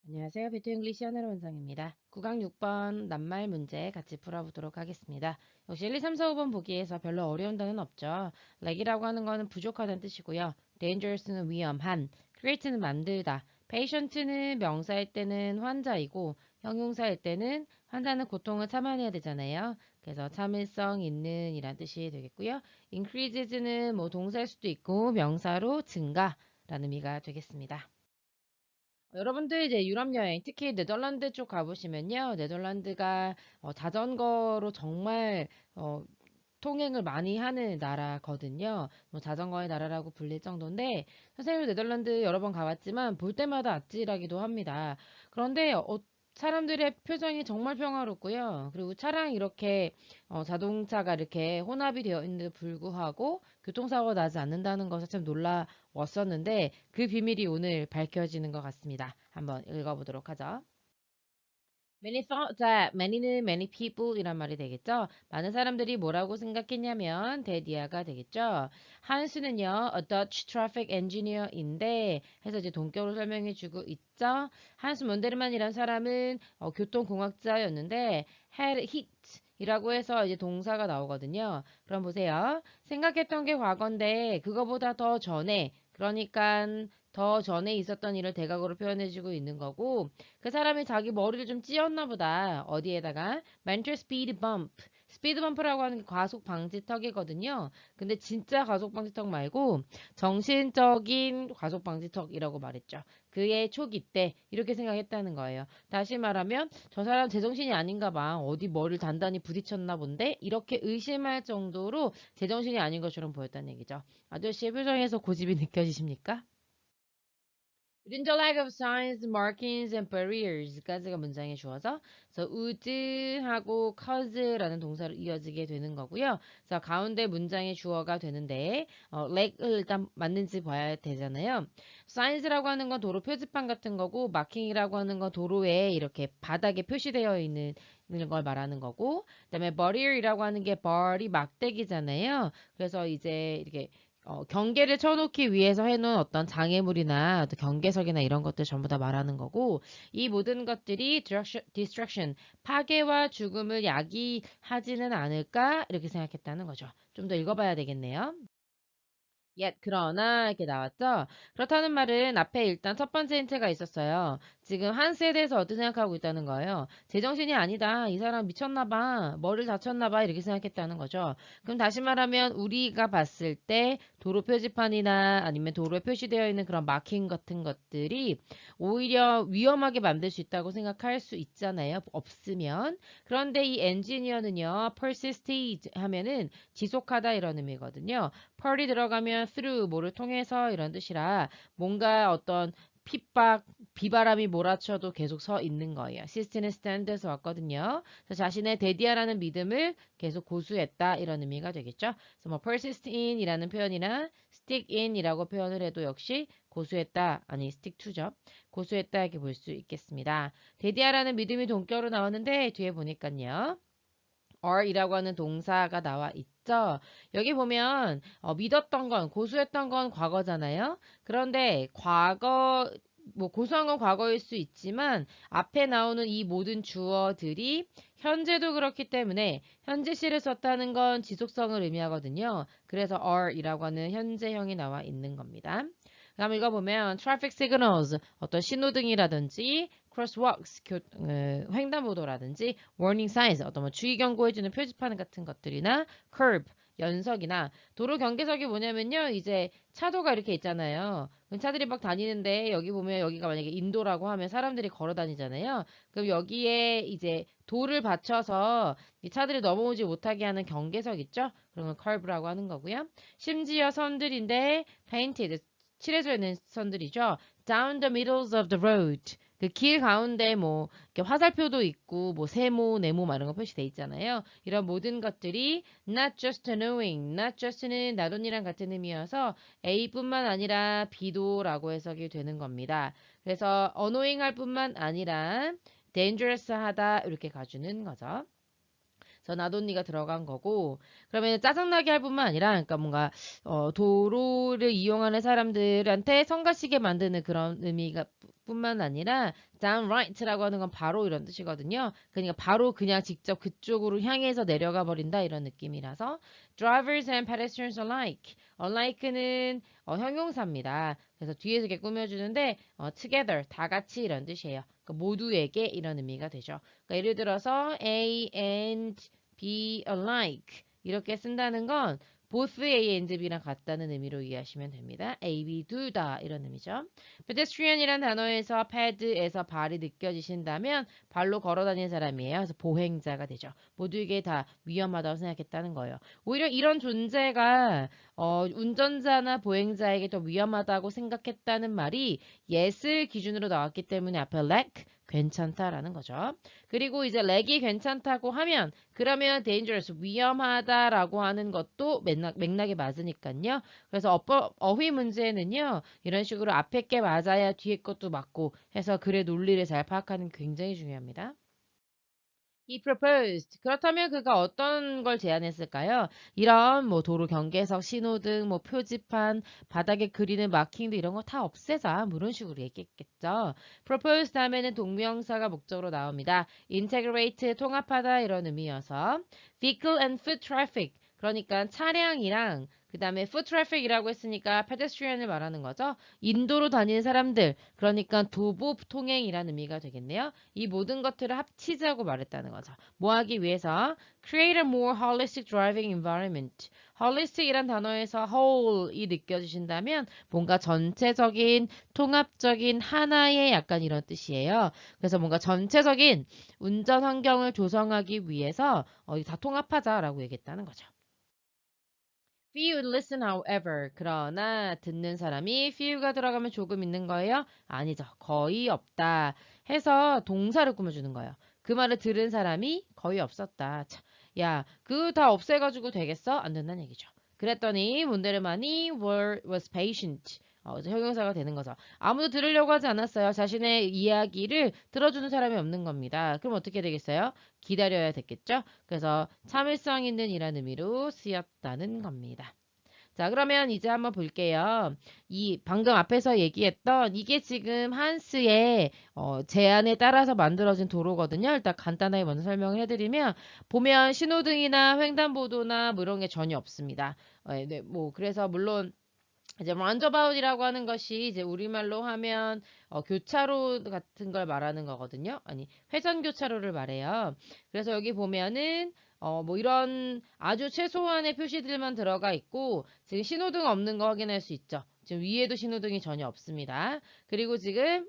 안녕하세요. 비트 잉글리시 하늘의 원장입니다. 구강 6번 낱말 문제 같이 풀어보도록 하겠습니다. 역시 1, 2, 3, 4, 5번 보기에서 별로 어려운 단어는 없죠. lack이라고 하는 거는 부족하다는 뜻이고요. dangerous는 위험한, create는 만들다, patient는 명사일 때는 환자이고 형용사일 때는 환자는 고통을 참아내야 되잖아요. 그래서 참을성 있는 이란 뜻이 되겠고요. increases는 동사일 수도 있고 명사로 증가라는 의미가 되겠습니다. 여러분들 이제 유럽 여행, 특히 네덜란드 쪽 가보시면요. 네덜란드가 자전거로 정말 통행을 많이 하는 나라거든요. 뭐 자전거의 나라라고 불릴 정도인데 선생님도 네덜란드 여러 번 가봤지만 볼 때마다 아찔하기도 합니다. 그런데 사람들의 표정이 정말 평화롭고요. 그리고 차량 이렇게 자동차가 이렇게 혼합이 되어 있는데도 불구하고 교통사고가 나지 않는다는 것에 참 놀라웠었는데 그 비밀이 오늘 밝혀지는 것 같습니다. 한번 읽어보도록 하죠. Many thought that many는 many people 이란 말이 되겠죠. 많은 사람들이 뭐라고 생각했냐면 that이야가 되겠죠. 한수는요, a Dutch traffic engineer인데 해서 이제 동격으로 설명해 주고 있죠. 한수 몬데르만이란 사람은 교통공학자였는데 had hit 이라고 해서 이제 동사가 나오거든요. 그럼 보세요. 생각했던 게 과거인데 그거보다 더 전에 그러니까 더 전에 있었던 일을 대각으로 표현해주고 있는 거고 그 사람이 자기 머리를 좀 찧었나 보다. 어디에다가? mental speed bump. 스피드 범프라고 하는 게 과속 방지턱이거든요. 근데 진짜 과속 방지턱 말고 정신적인 과속 방지턱이라고 말했죠. 그의 초기 때 이렇게 생각했다는 거예요. 다시 말하면 저 사람 제정신이 아닌가 봐. 어디 머리를 단단히 부딪혔나 본데 이렇게 의심할 정도로 제정신이 아닌 것처럼 보였다는 얘기죠. 아저씨의 표정에서 고집이 느껴지십니까? Within the lack of signs, markings, and barriers까지가 문장에 주어져 그래서 would하고 cause라는 동사로 이어지게 되는 거고요. 그래서 가운데 문장의 주어가 되는데 lack을 일단 맞는지 봐야 되잖아요. signs라고 하는 건 도로 표지판 같은 거고 marking이라고 하는 건 도로에 이렇게 바닥에 표시되어 있는 걸 말하는 거고 그다음에 barrier이라고 하는 게 bar이 막대기잖아요. 그래서 이제 이렇게 경계를 쳐놓기 위해서 해놓은 어떤 장애물이나 어떤 경계석이나 이런 것들 전부 다 말하는 거고 이 모든 것들이 destruction, 파괴와 죽음을 야기하지는 않을까 이렇게 생각했다는 거죠. 좀 더 읽어봐야 되겠네요. yet 그러나 이렇게 나왔죠. 그렇다는 말은 앞에 일단 첫 번째 힌트가 있었어요. 지금 한스에 대해서 어떻게 생각하고 있다는 거예요. 제정신이 아니다. 이 사람 미쳤나 봐. 머리를 다쳤나 봐. 이렇게 생각했다는 거죠. 그럼 다시 말하면 우리가 봤을 때 도로 표지판이나 아니면 도로에 표시되어 있는 그런 마킹 같은 것들이 오히려 위험하게 만들 수 있다고 생각할 수 있잖아요. 없으면. 그런데 이 엔지니어는요. persisted 하면은 지속하다 이런 의미거든요. 펄이 들어가면 through 뭐를 통해서 이런 뜻이라 뭔가 어떤 핍박, 비바람이 몰아쳐도 계속 서 있는 거예요. 시스티는 스탠드에서 왔거든요. 그래서 자신의 데디아라는 믿음을 계속 고수했다 이런 의미가 되겠죠. 그래서 뭐 persist in 이라는 표현이나 stick in 이라고 표현을 해도 역시 고수했다, 아니 stick to죠. 고수했다 이렇게 볼 수 있겠습니다. 데디아라는 믿음이 동격으로 나왔는데 뒤에 보니까요. ore이라고 하는 동사가 나와 있죠. 여기 보면 믿었던 건 고수했던 건 과거잖아요. 그런데 과거 고수한 건 과거일 수 있지만 앞에 나오는 이 모든 주어들이 현재도 그렇기 때문에 현재 시를 썼다는 건 지속성을 의미하거든요. 그래서 are이라고 하는 현재형이 나와 있는 겁니다. 다음 읽어보면 traffic signals 어떤 신호등이라든지 crosswalks 횡단보도라든지 warning signs 어떤 뭐 주의 경고해주는 표지판 같은 것들이나 curb 연석이나 도로 경계석이 뭐냐면요 이제 차도가 이렇게 있잖아요. 그럼 차들이 막 다니는데 여기 보면 여기가 만약에 인도라고 하면 사람들이 걸어 다니잖아요. 그럼 여기에 이제 돌을 받쳐서 이 차들이 넘어오지 못하게 하는 경계석 있죠? 그러면 curve라고 하는 거고요. 심지어 선들인데 painted 칠해져 있는 선들이죠. Down the middles of the road. 그 길 가운데 뭐 이렇게 화살표도 있고 뭐 세모, 네모 막 이런 거 표시돼 있잖아요. 이런 모든 것들이 not just knowing, not just는 나돈이랑 같은 의미여서 A뿐만 아니라 B도라고 해석이 되는 겁니다. 그래서 annoying 할 뿐만 아니라 dangerous 하다 이렇게 가주는 거죠. 그래서 나돈니가 들어간 거고 그러면 짜증나게 할 뿐만 아니라 그러니까 뭔가 도로를 이용하는 사람들한테 성가시게 만드는 그런 의미가 뿐만 아니라 downright라고 하는 건 바로 이런 뜻이거든요. 그러니까 바로 그냥 직접 그쪽으로 향해서 내려가 버린다 이런 느낌이라서 drivers and pedestrians alike. alike는 형용사입니다. 그래서 뒤에서 이렇게 꾸며주는데 together 다 같이 이런 뜻이에요. 그러니까 모두에게 이런 의미가 되죠. 그러니까 예를 들어서 A and B alike 이렇게 쓴다는 건 both A and B랑 같다는 의미로 이해하시면 됩니다. A, B 둘 다 이런 의미죠. pedestrian이란 단어에서 ped에서 발이 느껴지신다면 발로 걸어 다니는 사람이에요. 그래서 보행자가 되죠. 모두에게 다 위험하다고 생각했다는 거예요. 오히려 이런 존재가 운전자나 보행자에게 더 위험하다고 생각했다는 말이 예을 기준으로 나왔기 때문에 앞에 lack 괜찮다라는 거죠. 그리고 이제 렉이 괜찮다고 하면 그러면 dangerous 위험하다라고 하는 것도 맥락에 맞으니까요. 그래서 어휘 문제는요. 이런 식으로 앞에 게 맞아야 뒤에 것도 맞고 해서 글의 논리를 잘 파악하는 게 굉장히 중요합니다. He proposed. 그렇다면 그가 어떤 걸 제안했을까요? 이런 뭐 도로 경계석, 신호등, 뭐 표지판, 바닥에 그리는 마킹도 이런 거 다 없애자. 뭐 이런 식으로 얘기했겠죠. propose 다음에는 동명사가 목적으로 나옵니다. integrate, 통합하다 이런 의미여서 vehicle and foot traffic. 그러니까 차량이랑 그 다음에 foot traffic이라고 했으니까 pedestrian을 말하는 거죠. 인도로 다니는 사람들. 그러니까 도보 통행이라는 의미가 되겠네요. 이 모든 것들을 합치자고 말했다는 거죠. 뭐 하기 위해서? Create a more holistic driving environment. holistic이란 단어에서 whole이 느껴지신다면 뭔가 전체적인, 통합적인 하나의 약간 이런 뜻이에요. 그래서 뭔가 전체적인 운전 환경을 조성하기 위해서 다 통합하자라고 얘기했다는 거죠. Few would listen, however. 그러나 듣는 사람이 few가 들어가면 조금 있는 거예요? 아니죠. 거의 없다. 해서 동사를 꾸며주는 거예요. 그 말을 들은 사람이 거의 없었다. 차, 야, 그거 다 없애가지고 되겠어? 안 된다는 얘기죠. 그랬더니 몬데르만이 was patient. 형용사가 되는 거죠. 아무도 들으려고 하지 않았어요. 자신의 이야기를 들어주는 사람이 없는 겁니다. 그럼 어떻게 되겠어요? 기다려야 됐겠죠? 그래서 참을성 있는 이란 의미로 쓰였다는 겁니다. 자, 그러면 이제 한번 볼게요. 이 방금 앞에서 얘기했던 이게 지금 한스의 제안에 따라서 만들어진 도로거든요. 일단 간단하게 먼저 설명을 해드리면 보면 신호등이나 횡단보도나 뭐 이런 게 전혀 없습니다. 네, 뭐 그래서 물론 이제 roundabout이라고 하는 것이 이제 우리말로 하면 교차로 같은 걸 말하는 거거든요. 아니, 회전 교차로를 말해요. 그래서 여기 보면은 뭐 이런 아주 최소한의 표시들만 들어가 있고 지금 신호등 없는 거 확인할 수 있죠. 지금 위에도 신호등이 전혀 없습니다. 그리고 지금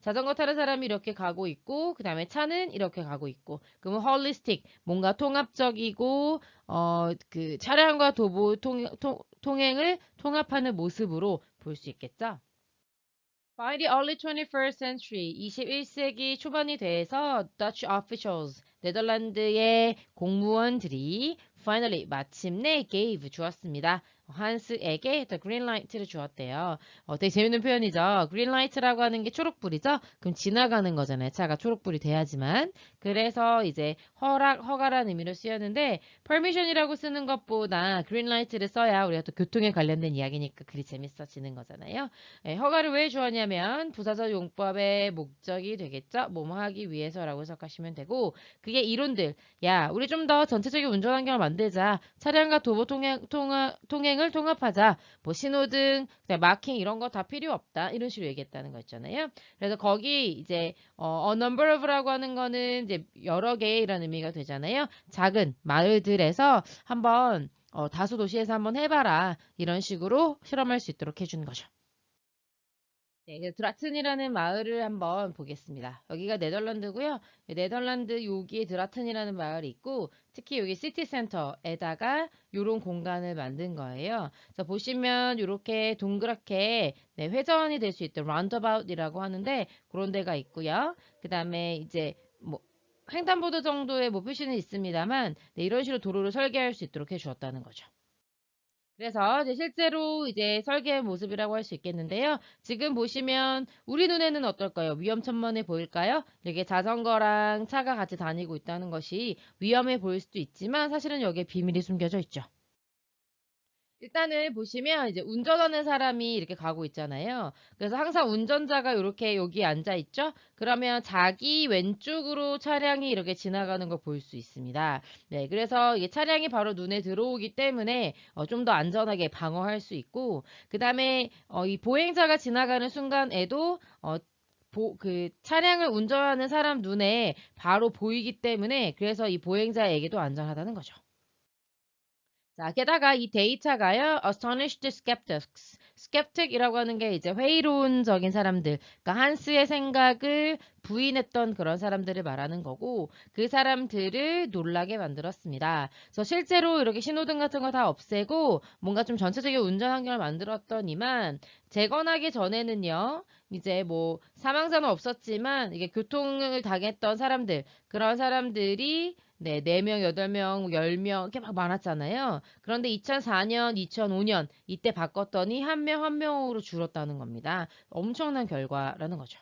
자전거 타는 사람이 이렇게 가고 있고 그 다음에 차는 이렇게 가고 있고 그러면 holistic 뭔가 통합적이고 그 차량과 도보 통행을 통합하는 모습으로 볼 수 있겠죠. By the early 21st century, 21세기 초반이 돼서 Dutch officials, 네덜란드의 공무원들이 finally 마침내 gave 주었습니다. 한스에게 the green light를 주었대요. 되게 재밌는 표현이죠. green light라고 하는 게 초록불이죠. 그럼 지나가는 거잖아요. 차가 초록불이 돼야지만. 그래서 이제 허가라는 의미로 쓰였는데 permission이라고 쓰는 것보다 green light를 써야 우리가 또 교통에 관련된 이야기니까 글이 재밌어지는 거잖아요. 네, 허가를 왜 주었냐면 부사절 용법의 목적이 되겠죠. 뭐뭐 하기 위해서라고 해석하시면 되고 그게 이론들. 야, 우리 좀 더 전체적인 운전 환경을 만들자. 차량과 도보 통행을 통합하자. 뭐 신호등, 마킹 이런 거 다 필요 없다. 이런 식으로 얘기했다는 거 있잖아요. 그래서 거기 이제 a number of라고 하는 거는 이제 여러 개의 이런 의미가 되잖아요. 작은 마을들에서 한번 다수 도시에서 한번 해봐라. 이런 식으로 실험할 수 있도록 해주는 거죠. 네, 드라튼이라는 마을을 한번 보겠습니다. 여기가 네덜란드고요. 네덜란드 여기에 드라튼이라는 마을이 있고 특히 여기 시티 센터에다가 이런 공간을 만든 거예요. 그래서 보시면 이렇게 동그랗게 네, 회전이 될 수 있던 라운드어바웃이라고 하는데 그런 데가 있고요. 그 다음에 이제 뭐 횡단보도 정도의 뭐 표시는 있습니다만 네, 이런 식으로 도로를 설계할 수 있도록 해주었다는 거죠. 그래서 이제 실제로 이제 설계 모습이라고 할 수 있겠는데요. 지금 보시면 우리 눈에는 어떨까요? 위험천만해 보일까요? 이렇게 자전거랑 차가 같이 다니고 있다는 것이 위험해 보일 수도 있지만 사실은 여기에 비밀이 숨겨져 있죠. 일단은 보시면 이제 운전하는 사람이 이렇게 가고 있잖아요. 그래서 항상 운전자가 이렇게 여기에 앉아 있죠. 그러면 자기 왼쪽으로 차량이 이렇게 지나가는 걸 볼 수 있습니다. 네, 그래서 이게 차량이 바로 눈에 들어오기 때문에 좀 더 안전하게 방어할 수 있고, 그 다음에 이 보행자가 지나가는 순간에도 그 차량을 운전하는 사람 눈에 바로 보이기 때문에 그래서 이 보행자에게도 안전하다는 거죠. 자, 게다가 이 데이터가요, astonished skeptics. skeptic이라고 하는 게 이제 회의론적인 사람들, 그러니까 한스의 생각을 부인했던 그런 사람들을 말하는 거고, 그 사람들을 놀라게 만들었습니다. 그래서 실제로 이렇게 신호등 같은 거 다 없애고, 뭔가 좀 전체적인 운전 환경을 만들었더니만, 재건하기 전에는요, 이제 뭐 사망자는 없었지만, 이게 교통을 당했던 사람들, 그런 사람들이 네, 4명, 8명, 10명 이렇게 막 많았잖아요. 그런데 2004년, 2005년 이때 바꿨더니 한 명 한 명으로 줄었다는 겁니다. 엄청난 결과라는 거죠.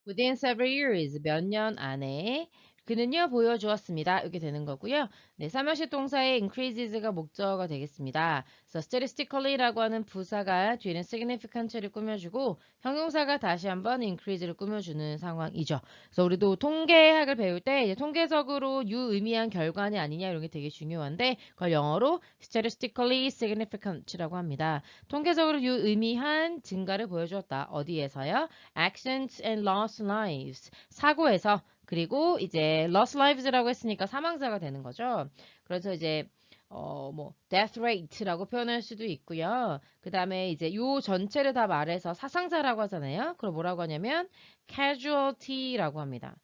Within several years, 몇 년 안에 그는요 보여주었습니다. 이렇게 되는 거고요. 네, 삼형식 동사의 increases가 목적어가 되겠습니다. 그래서 statistically라고 하는 부사가 뒤에는 significant를 꾸며주고 형용사가 다시 한번 increase를 꾸며주는 상황이죠. 그래서 우리도 통계학을 배울 때 이제 통계적으로 유의미한 결과냐 아니냐 이런 게 되게 중요한데 그걸 영어로 statistically significant라고 합니다. 통계적으로 유의미한 증가를 보여주었다. 어디에서요? accidents and lost lives. 사고에서 그리고 이제 lost lives라고 했으니까 사망자가 되는 거죠. 그래서 이제 뭐 death rate라고 표현할 수도 있고요. 그 다음에 이제 요 전체를 다 말해서 사상자라고 하잖아요. 그럼 뭐라고 하냐면 casualty라고 합니다.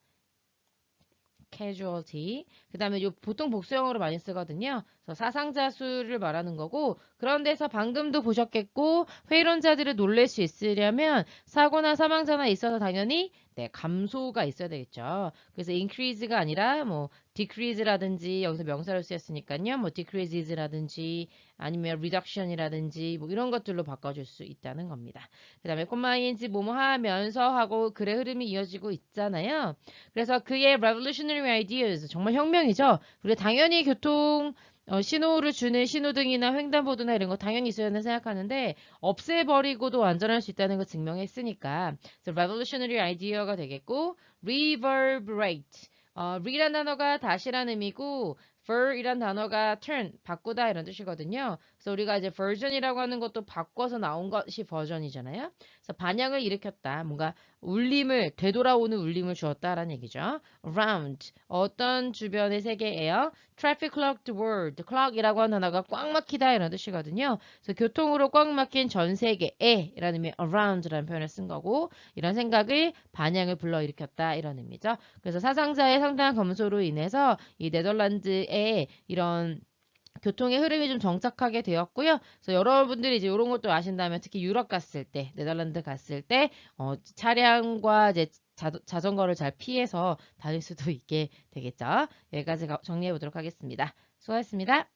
casualty. 그 다음에 요 보통 복수형으로 많이 쓰거든요. 그래서 사상자 수를 말하는 거고 그런 데서 방금도 보셨겠고 회의론자들을 놀랄 수 있으려면 사고나 사망자나 있어서 당연히 네, 감소가 있어야 되겠죠. 그래서 increase가 아니라 뭐 decrease라든지 여기서 명사로 쓰였으니까요. 뭐 decreases라든지 아니면 reduction이라든지 뭐 이런 것들로 바꿔줄 수 있다는 겁니다. 그 다음에 콤마인지 뭐뭐 하면서 하고 글의 흐름이 이어지고 있잖아요. 그래서 그의 revolutionary ideas 정말 혁명이죠. 그리고 당연히 교통 신호를 주는 신호등이나 횡단보도나 이런 거 당연히 있어야 한다 생각하는데 없애버리고도 안전할 수 있다는 걸 증명했으니까 그래서 revolutionary idea가 되겠고 reverberate re란 단어가 다시란 의미고 ver이란 단어가 turn 바꾸다 이런 뜻이거든요. 그래서 우리가 이제 version이라고 하는 것도 바꿔서 나온 것이 버전이잖아요. 그래서 반향을 일으켰다. 뭔가 울림을 되돌아오는 울림을 주었다라는 얘기죠. around 어떤 주변의 세계예요. traffic clogged world clogg이라고 하는 단어가 꽉 막히다 이런 뜻이거든요. 그래서 교통으로 꽉 막힌 전 세계에 이라는 의미 around라는 표현을 쓴 거고 이런 생각을 반향을 불러일으켰다 이런 의미죠. 그래서 사상자의 상당한 검소로 인해서 이 네덜란드의 이런 교통의 흐름이 좀 정착하게 되었고요. 그래서 여러분들이 이제 이런 것도 아신다면 특히 유럽 갔을 때, 네덜란드 갔을 때 차량과 이제 자전거를 잘 피해서 다닐 수도 있게 되겠죠. 여기까지 정리해 보도록 하겠습니다. 수고하셨습니다.